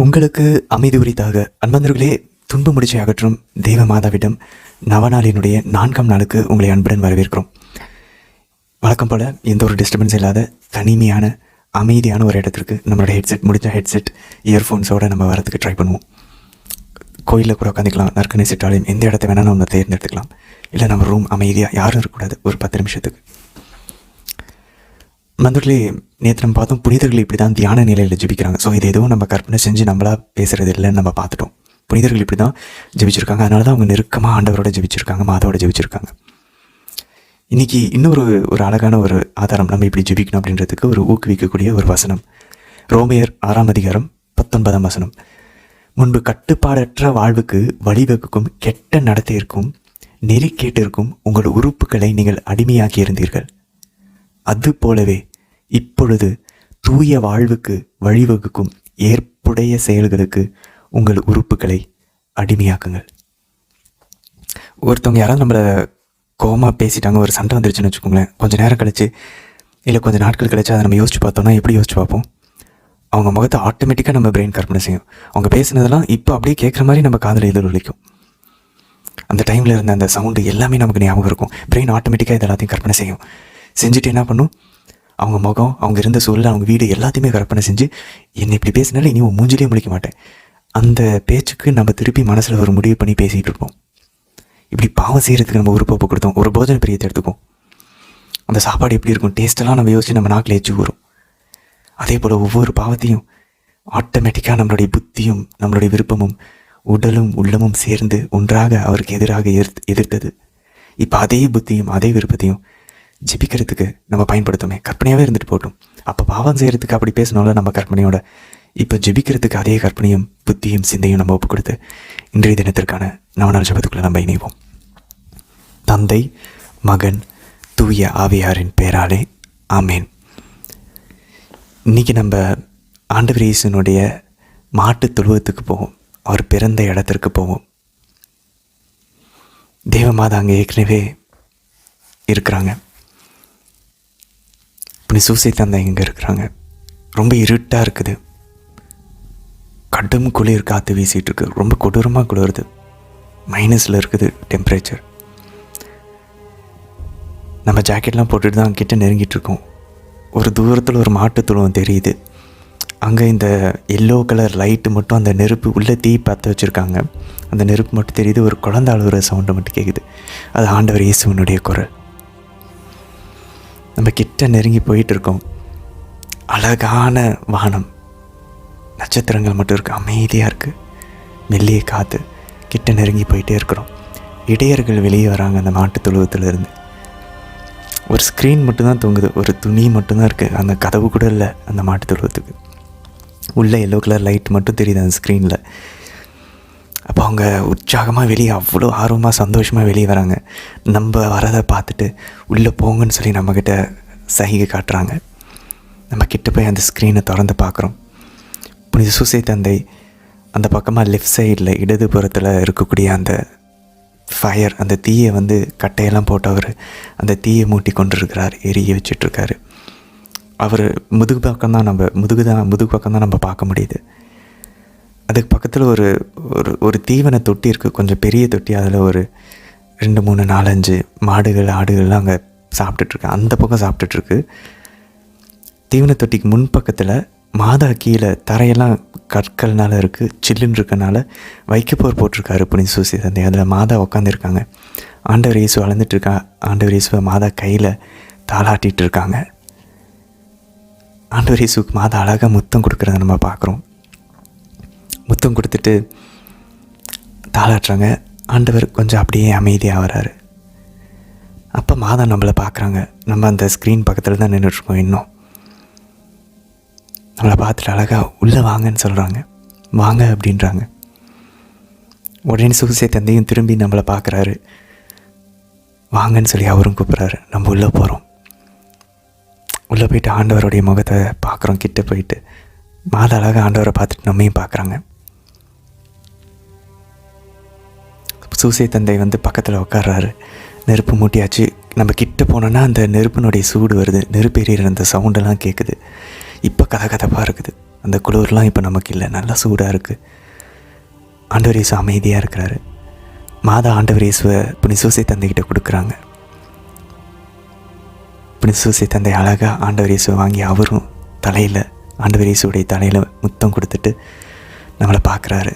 உங்களுக்கு அமைதி உரித்தாக அன்பந்தர்களே, துன்ப முடிச்சை அகற்றும் தெய்வ மாதாவிடம் நவநாளினுடைய 4ஆம் நாளுக்கு உங்களை அன்புடன் வரவேற்கிறோம். வழக்கம் போல் எந்த ஒரு டிஸ்டர்பன்ஸ் இல்லாத தனிமையான அமைதியான ஒரு இடத்திற்கு நம்மளோட ஹெட்செட் இயர்ஃபோன்ஸோடு நம்ம வரதுக்கு ட்ரை பண்ணுவோம். கோயிலில் கூட உட்காந்துக்கலாம், நற்கனை சிற்றாலயம், எந்த இடத்த வேணாலும் நம்ம தேர்ந்தெடுத்துக்கலாம். இல்லை நம்ம ரூம் அமைதியாக யாரும் இருக்கக்கூடாது ஒரு 10 நிமிஷத்துக்கு. நண்பர்களே, நேற்று நம்ம பார்த்தோம், புனிதர்கள் இப்படி தான் தியான நிலையில் ஜெபிக்கிறாங்க. ஸோ இது எதுவும் நம்ம கற்பனை செஞ்சு நம்மளா பேசுகிறது இல்லைன்னு நம்ம பார்த்துட்டோம். புனிதர்கள் இப்படி தான் ஜெபிச்சிருக்காங்க. அதனால தான் அவங்க நெருக்கமாக ஆண்டவரோட ஜெபிச்சிருக்காங்க, மாதாவோட ஜெபிச்சிருக்காங்க. இன்றைக்கி இன்னொரு அழகான ஒரு ஆதாரம், நம்ம இப்படி ஜெபிக்கணும் அப்படின்றதுக்கு ஒரு ஊக்குவிக்கக்கூடிய ஒரு வசனம். ரோமையர் 6ஆம் அதிகாரம் 19ஆம் வசனம். முன்பு கட்டுப்பாடற்ற வாழ்வுக்கு வழிவகுக்கும் கெட்ட நடத்தையிற்கும் நெறிக்கேட்டிற்கும் உங்கள் உறுப்புகளை நீங்கள் அடிமையாக்கி இருந்தீர்கள். அது போலவே இப்பொழுது தூய வாழ்வுக்கு வழிவகுக்கும் ஏற்புடைய செயல்களுக்கு உங்கள் உறுப்புகளை அடிமையாக்குங்கள். ஒருத்தவங்க யாராவது நம்மளை கோவமாக பேசிட்டாங்க, ஒரு சண்டை வந்துருச்சுன்னு வச்சுக்கோங்களேன், கொஞ்சம் நேரம் கழிச்சு இல்லை கொஞ்சம் நாட்கள் கழிச்சு அதை நம்ம யோசிச்சு பார்த்தோம்னா எப்படி யோசிச்சு பார்ப்போம்? அவங்க முகத்தை ஆட்டோமேட்டிக்காக நம்ம பிரெயின் கற்பனை செய்யும். அவங்க பேசுனதெல்லாம் இப்போ அப்படியே கேட்குற மாதிரி நம்ம காதில் எதிரொலிக்கும். அந்த டைமில் இருந்த அந்த சவுண்டு எல்லாமே நமக்கு ஞாபகம் இருக்கும். பிரெயின் ஆட்டோமேட்டிக்காக இது எல்லாத்தையும் கற்பனை செய்யும். செஞ்சுட்டு என்ன பண்ணும், அவங்க முகம், அவங்க இருந்த சூழல், அவங்க வீடு எல்லாத்தையுமே கற்பனை செஞ்சு, என்னை இப்படி பேசினாலும் இனி மூஞ்சிலே முழிக்க மாட்டேன், அந்த பேச்சுக்கு நம்ம திருப்பி மனசில் ஒரு முடிவு பண்ணி பேசிகிட்டு இருப்போம். இப்படி பாவம் செய்கிறதுக்கு நம்ம உறுப்பை கொடுத்தோம். ஒரு போஜன பிரியத்தை எடுத்துக்கும், அந்த சாப்பாடு எப்படி இருக்கும், டேஸ்ட்டெல்லாம் நம்ம யோசிச்சு நம்ம நாக்கில் எச்சு வரும். அதே போல் ஒவ்வொரு பாவத்தையும் ஆட்டோமேட்டிக்காக நம்மளுடைய புத்தியும் நம்மளுடைய விருப்பமும் உடலும் உள்ளமும் சேர்ந்து ஒன்றாக அவருக்கு எதிராக எதிர்த்தது. இப்போ அதே புத்தியும் அதே விருப்பத்தையும் ஜெபிக்கிறதுக்கு நம்ம பயன்படுத்தோமே, கற்பனையாகவே இருந்துட்டு போட்டோம். அப்போ பாவம் செய்கிறதுக்கு அப்படி பேசணும்ல நம்ம கற்பனையோட, இப்போ ஜெபிக்கிறதுக்கு அதே கற்பனையும் புத்தியும் சிந்தையும் நம்ம ஒப்பு கொடுத்து இன்றைய தினத்திற்கான நவநாள் ஜெபத்துக்குள்ளே நம்ம இணைவோம். தந்தை, மகன், தூய ஆவியாரின் பெயராலே ஆமேன். இன்றைக்கி நம்ம ஆண்டவர் இயேசுனுடைய மாட்டு தொழுவத்துக்கு போவோம். அவர் பிறந்த இடத்திற்கு போவோம். தேவமாதா அங்கே ஏற்கனவே இருக்கிறாங்க. இப்படி சூசை தந்தை இங்கே இருக்கிறாங்க. ரொம்ப இருட்டாக இருக்குது, கடும் குளிர் காற்று வீசிகிட்டு இருக்கு, ரொம்ப கொடூரமாக குளிருது, மைனஸில் இருக்குது டெம்பரேச்சர். நம்ம ஜாக்கெட்லாம் போட்டுட்டு தான் கிட்ட நெருங்கிட்டு இருக்கோம். ஒரு தூரத்தில் ஒரு மாட்டு தொழுவம் தெரியுது. அங்கே இந்த எல்லோ கலர் லைட்டு மட்டும், அந்த நெருப்பு உள்ளே தீ பற்ற வச்சுருக்காங்க, அந்த நெருப்பு மட்டும் தெரியுது. ஒரு குழந்தை அழுகிற சவுண்டு மட்டும் கேட்குது. அது ஆண்டவர் இயேசுவினுடைய குரல். நம்ம கிட்ட நெருங்கி போயிட்டுருக்கோம். அழகான வானம், நட்சத்திரங்கள் மட்டும் இருக்குது, அமைதியாக இருக்குது, மெல்லிய காற்று. கிட்ட நெருங்கி போயிட்டே இருக்கிறோம். இடையர்கள் வெளியே வராங்க அந்த மாட்டு தொழுவத்திலேருந்து. ஒரு ஸ்க்ரீன் மட்டும்தான் தொங்குது, ஒரு துணி மட்டும்தான் இருக்குது, அந்த கதவு கூட இல்லை அந்த மாட்டு தொழுவத்துக்கு. உள்ளே எல்லோ கலர் லைட் மட்டும் தெரியுது அந்த ஸ்க்ரீனில். அப்போ அவங்க உற்சாகமாக வெளியே, அவ்வளோ ஆர்வமாக சந்தோஷமாக வெளியே வராங்க. நம்ம வரதை பார்த்துட்டு உள்ளே போங்கன்னு சொல்லி நம்மக்கிட்ட சைகை காட்டுறாங்க. நம்ம கிட்ட போய் அந்த ஸ்க்ரீனை திறந்து பார்க்குறோம். புனித சூசை தந்தை அந்த பக்கமாக லெஃப்ட் சைடில் இடதுபுறத்தில் இருக்கக்கூடிய அந்த ஃபயர், அந்த தீயை கட்டையெல்லாம் போட்டு அவர் அந்த தீயை மூட்டி கொண்டிருக்கிறார், எரிய வச்சிட்ருக்காரு. அவர் முதுகு பக்கம்தான் நம்ம பார்க்க முடியுது. அதுக்கு பக்கத்தில் ஒரு தீவன தொட்டி இருக்குது, கொஞ்சம் பெரிய தொட்டி. அதில் ஒரு 2, 3, 4, 5 மாடுகள், ஆடுகள்லாம் அங்கே சாப்பிட்டுட்ருக்கு. அந்த பக்கம் சாப்பிட்டுட்ருக்கு. தீவன தொட்டிக்கு முன்பக்கத்தில் மாதா கீழே தரையெல்லாம் கற்கள்னால இருக்குது, சில்லுன்னு இருக்கனால வைக்கப்போர் போட்டிருக்காரு புனித சூசை தந்தை. அதில் மாதா உட்காந்துருக்காங்க. ஆண்டவர் இயேசு வளர்ந்துட்டுருக்கா. ஆண்டவர் இயேசுவை மாதா கையில் தாளாட்டிகிட்டு இருக்காங்க. ஆண்டவர் இயேசுக்கு மாதா அழகாக முத்தம் கொடுக்குறத நம்ம பார்க்குறோம். முத்தம் கொடுத்துட்டு தாளாட்டுறாங்க. ஆண்டவர் கொஞ்சம் அப்படியே அமைதியாக வராரு. அப்போ மாதா நம்மளை பார்க்குறாங்க. நம்ம அந்த ஸ்க்ரீன் பக்கத்தில் தான் நின்றுட்டுருக்கோம். இன்னும் நம்மளை பார்த்துட்டு அழகாக உள்ளே வாங்கன்னு சொல்கிறாங்க. வாங்க அப்படின்றாங்க. உடனே சூசை தந்தையும் திரும்பி நம்மளை பார்க்குறாரு. வாங்கன்னு சொல்லி அவரும் கூப்பிட்றாரு. நம்ம உள்ளே போகிறோம். உள்ளே போயிட்டு ஆண்டவருடைய முகத்தை பார்க்குறோம். கிட்ட போயிட்டு மாதா அழகாக ஆண்டவரை பார்த்துட்டு நம்மையும் பார்க்குறாங்க. சூசை தந்தை பக்கத்தில் உட்கார்றாரு. நெருப்பு மூட்டியாச்சு. நம்ம கிட்ட போனோன்னா அந்த நெருப்பினுடைய சூடு வருது, நெருப்பு எரியிற அந்த சவுண்டெல்லாம் கேட்குது. இப்போ கதகதப்பாக இருக்குது. அந்த குளிர்லாம் இப்போ நமக்கு இல்லை, நல்லா சூடாக இருக்குது. ஆண்டவர் இயேசு அமைதியாக இருக்கிறாரு. மாதா ஆண்டவர் இயேசுவை புனிசூசை தந்தைக்கிட்ட கொடுக்குறாங்க. புனிசூசை தந்தை அழகாக ஆண்டவர் இயேசுவை வாங்கி அவரும் தலையில், ஆண்டவர் இயேசுடைய தலையில் முத்தம் கொடுத்துட்டு நம்மளை பார்க்குறாரு.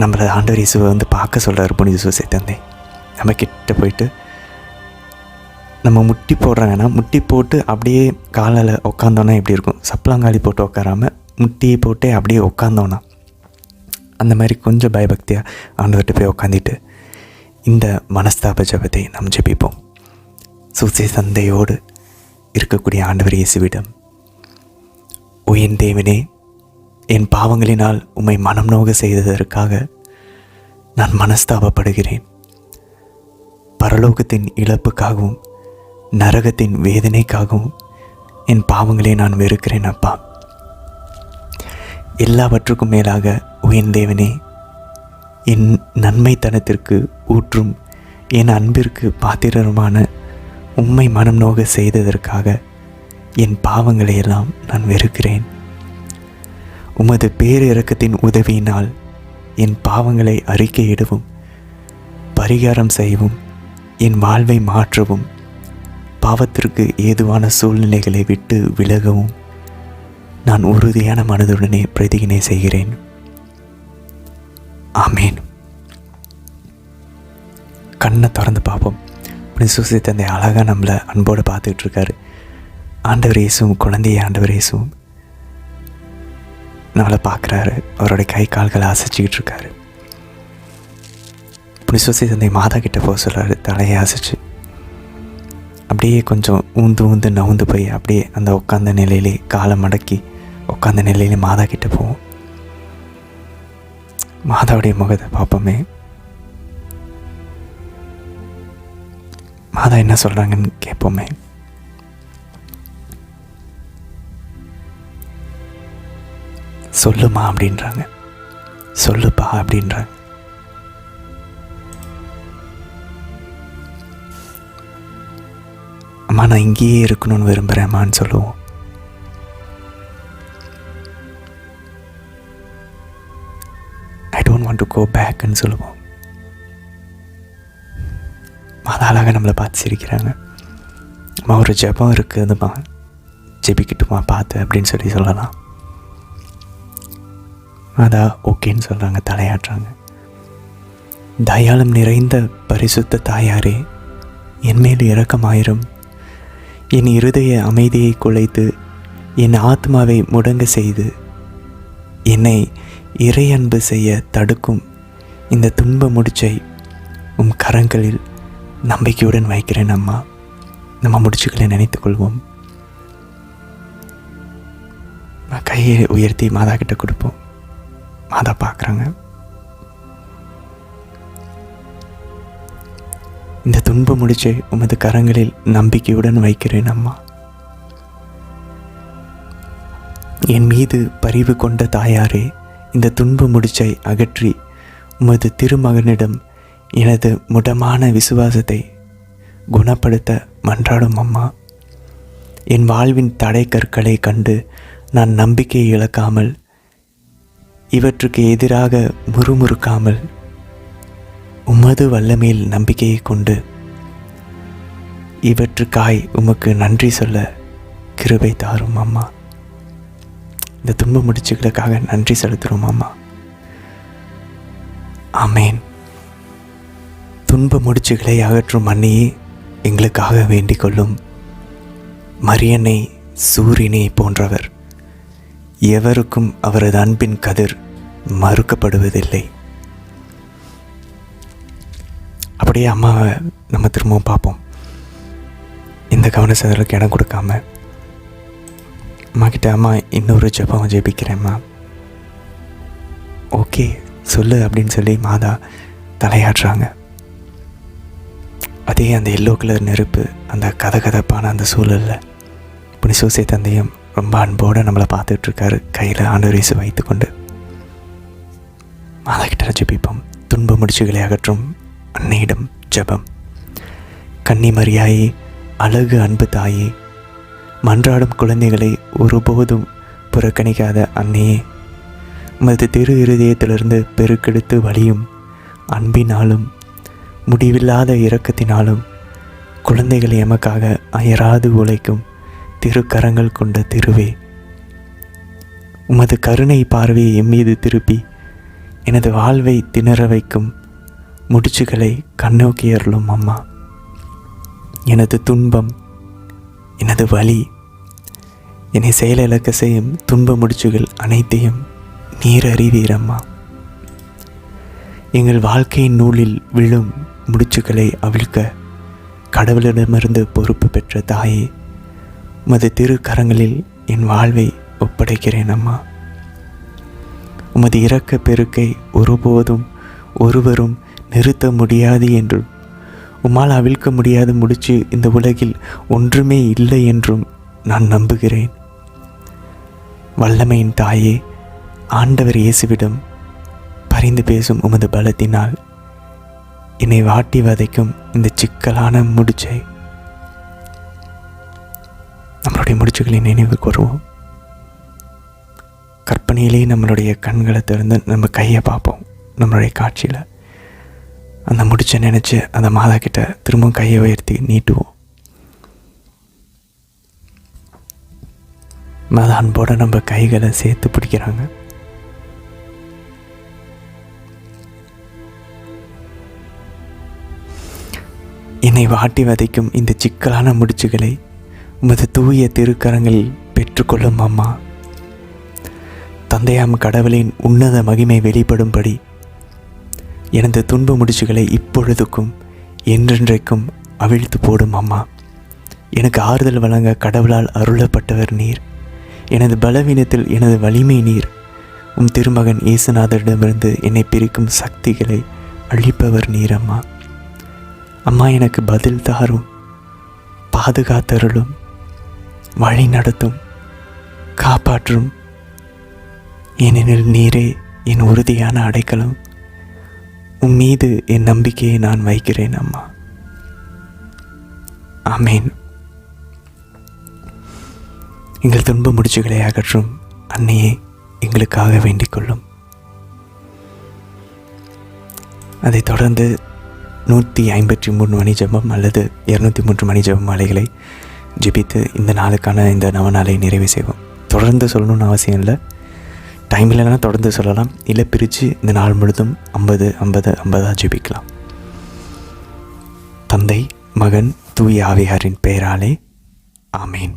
நம்மளை ஆண்டவர் இயேசுவை பார்க்க சொல்கிறார் புனிசூசை தந்தை. நம்ம கிட்ட போயிட்டு நம்ம முட்டி போடுறாங்கன்னா முட்டி போட்டு அப்படியே காலில் உட்காந்தோன்னா எப்படி இருக்கும், சப்பளங்காலி போட்டு உட்காராமல் முட்டியை போட்டே அப்படியே உட்காந்தோன்னா அந்த மாதிரி கொஞ்சம் பயபக்தியாக ஆண்டவர்கிட்ட போய் உட்காந்துட்டு இந்த மனஸ்தாப ஜபத்தை நாம் ஜெபிப்போம். சூசை தந்தையோடு இருக்கக்கூடிய ஆண்டவர் இயேசுவிடம், ஓ என் தேவனே, என் பாவங்களினால் உம்மை மனம் நோக செய்ததற்காக நான் மனஸ்தாபப்படுகிறேன். பரலோகத்தின் இழப்புக்காகவும் நரகத்தின் வேதனைக்காகவும் என் பாவங்களை நான் வெறுக்கிறேன் அப்பா. எல்லாவற்றுக்கும் மேலாக என் தேவனே, என் நன்மைத்தனத்திற்கு ஊற்றும் என் அன்பிற்கு பாத்திரருமான உம்மை மனம் நோக செய்ததற்காக என் பாவங்களை எல்லாம் நான் வெறுக்கிறேன். உமது பேரிரக்கத்தின் உதவியினால் என் பாவங்களை அறிக்கையிடவும் பரிகாரம் செய்யவும் என் வாழ்வை மாற்றவும் பாவத்திற்கு ஏதுவான சூழ்நிலைகளை விட்டு விலகவும் நான் உறுதியான மனதுடனே பிரதிஜை செய்கிறேன். ஆமேன். கண்ணை திறந்து பார்ப்போம். புனிசூசை தந்தை அழகாக நம்மளை அன்போடு பார்த்துக்கிட்டு இருக்காரு. ஆண்டவர் இயேசுவும் குழந்தைய ஆண்டவர் இயேசுவும் நம்மளை பார்க்குறாரு. அவருடைய கை கால்களை அசைச்சிக்கிட்டு இருக்காரு. புனிசூசை தந்தை மாதா கிட்ட போக சொல்கிறாரு. தலையை அசைச்சு அப்படியே கொஞ்சம் ஊந்து நவுந்து போய் அப்படியே அந்த உட்காந்த நிலையிலே காலை மடக்கி உட்காந்த நிலையிலே மாதா கிட்ட போவோம். மாதாவுடைய முகத்தை பார்ப்போமே. மாதா என்ன சொல்கிறாங்கன்னு கேட்போமே. சொல்லுமா அப்படின்றாங்க. சொல்லுப்பா அப்படின்றாங்க. அம்மா நான் இங்கேயே இருக்கணும்னு விரும்புகிறேம்மான்னு சொல்லுவோம். I don't want to go பேக்ன்னு சொல்லுவோம். மாதா அழகாக நம்மளை பார்த்து சிரிக்கிறாங்க. அம்மா ஒரு ஜெபம் இருக்குதும்மா, ஜெபிக்கிட்டுமா பார்த்து அப்படின்னு சொல்லலாம். மாதா ஓகேன்னு சொல்கிறாங்க, தலையாட்டுறாங்க. தயாளம் நிறைந்த பரிசுத்த தாயாரே, என்மேல் இரக்கமாயிரும். என் இருதய அமைதியை குலைத்து என் ஆத்மாவை முடங்க செய்து என்னை இறையன்பு செய்ய தடுக்கும் இந்த துன்ப முடிச்சை உம் கரங்களில் நம்பிக்கையுடன் வைக்கிறேன் அம்மா. நம்ம முடிச்சுக்களை நினைத்துக் கொள்வோம். கையை உயர்த்தி மாதா கிட்ட கொடுப்போம். மாதா பார்க்குறாங்க. இந்த துன்ப முடிச்சை உமது கரங்களில் நம்பிக்கையுடன் வைக்கிறேன் அம்மா. என் மீது பரிவு கொண்ட தாயாரே, இந்த துன்ப முடிச்சை அகற்றி உமது திருமகனிடம் எனது முடமான விசுவாசத்தை குணப்படுத்த மன்றாடும் அம்மா. என் வாழ்வின் தடை கற்களை கண்டு நான் நம்பிக்கையை இழக்காமல், இவற்றுக்கு எதிராக முறுமுறுக்காமல், உமது வல்லமையில் நம்பிக்கையை கொண்டு இவற்றுக்காய் உமக்கு நன்றி சொல்ல கிருபை தாரும் அம்மா. இந்த துன்ப முடிச்சுகளுக்காக நன்றி செலுத்துகிறோம் அம்மா. ஆமேன். துன்ப முடிச்சுகளை அகற்றும் அன்னையே, எங்களுக்காக வேண்டிக் கொள்ளும். மரியன்னை சூரியனை போன்றவர், எவருக்கும் அவரது அன்பின் கதிர் மறுக்கப்படுவதில்லை. அப்படியே அம்மாவை நம்ம திரும்பவும் பார்ப்போம். இந்த கவன சிதறலுக்கு இடம் கொடுக்காம அம்மா கிட்ட, அம்மா இன்னொரு ஜெபம் ஜெபிக்கிறேம்மா. ஓகே சொல்லு அப்படின்னு சொல்லி மாதா தலையாடுறாங்க. அதே அந்த எல்லோ கலர் நெருப்பு, அந்த கதகதப்பான அந்த சூழலில் புனிசூசை தந்தையும் ரொம்ப அன்போடு நம்மளை பார்த்துட்ருக்காரு. கையில் ஆண்டவர் இயேசு வைத்து கொண்டு மாதா கிட்ட ஜெபிப்போம். துன்ப முடிச்சுகளை அகற்றும் அன்னையிடம் ஜெபம். கன்னி மரியாயே, அழகு அன்பு தாயே, மன்றாடும் குழந்தைகளை ஒருபோதும் புறக்கணிக்காத அன்னையே, உமது திரு இருதயத்திலிருந்து பெருக்கெடுத்து வழியும் அன்பினாலும் முடிவில்லாத இரக்கத்தினாலும் குழந்தைகள் எமக்காக அயராது உழைக்கும் திருக்கரங்கள் கொண்ட திருவே, உமது கருணை பார்வையை எம்மீது திருப்பி எனது வாழ்வை திணற வைக்கும் முடிச்சுகளை கண்ணோக்கி அருளும் அம்மா. எனது துன்பம், எனது வலி, என்னை செயலிழக்க செய்யும் துன்ப முடிச்சுகள் அனைத்தையும் நீர் அறிவீரம்மா. எங்கள் வாழ்க்கையின் நூலில் விழும் முடிச்சுகளை அவிழ்க்க கடவுளிடமிருந்து பொறுப்பு பெற்ற தாயே, உமது திரு கரங்களில் என் வாழ்வை ஒப்படைக்கிறேன் அம்மா. உமது இரக்க பெருக்கை ஒருபோதும் ஒருவரும் நிறுத்த முடியாது என்றும், உம்மால் அவிழ்க்க முடியாத முடிச்சு இந்த உலகில் ஒன்றுமே இல்லை என்றும் நான் நம்புகிறேன். வல்லமையின் தாயே, ஆண்டவர் இயேசுவிடம் பரிந்து பேசும் உமது பலத்தினால் என்னை வாட்டி வதைக்கும் இந்த சிக்கலான முடிச்சை, நம்மளுடைய முடிச்சுகளை நினைவு கூறுவோம். கற்பனையிலே நம்மளுடைய கண்களை திறந்து நம்ம கையை பார்ப்போம். நம்மளுடைய காட்சியில் அந்த முடிச்சை நினச்சி அந்த மாதா கிட்ட திரும்பவும் கையை உயர்த்தி நீட்டுவோம். மாதா அன்போட நம்ம கைகளை சேர்த்து பிடிக்கிறாங்க. என்னை வாட்டி வதைக்கும் இந்த சிக்கலான முடிச்சுகளை உமது தூய திருக்கரங்களில் பெற்றுக்கொள்ளும் அம்மா. தந்தையாம் கடவுளின் உன்னத மகிமை வெளிப்படும்படி எனது துன்ப முடிச்சுகளை இப்பொழுதுக்கும் என்றென்றைக்கும் அவிழ்த்து போடும் அம்மா. எனக்கு ஆறுதல் வழங்க கடவுளால் அருளப்பட்டவர் நீர். எனது பலவீனத்தில் எனது வலிமை நீர். உம் திருமகன் இயேசுநாதரிடமிருந்து என்னை பிரிக்கும் சக்திகளை அழிப்பவர் நீர் அம்மா. அம்மா, எனக்கு பதில் தாரும், பாதுகாத்தருளும், வழி நடத்தும், காப்பாற்றும். ஏனெனில் நீரே என் உறுதியான அடைக்கலம். உன் மீது என் நம்பிக்கையை நான் வைக்கிறேன் அம்மா. ஆமேன். எங்கள் துன்ப முடிச்சுகளை அகற்றும் அன்னையே, எங்களுக்காக வேண்டிக் கொள்ளும். அதைத் தொடர்ந்து 153 மணி ஜெபம் அல்லது 203 மணி ஜெபம் மாலைகளை ஜெபித்து இந்த நாளுக்கான இந்த நவநாளை நிறைவு செய்வோம். தொடர்ந்து சொல்லணும்னு அவசியம் இல்லை. டைம் இல்லைன்னா தொடர்ந்து சொல்லலாம். இல்லை பிரித்து இந்த நாள் முழுதும் 50-50-50 ஜெபிக்கலாம். தந்தை, மகன், தூய ஆவியாரின் பெயராலே ஆமேன்.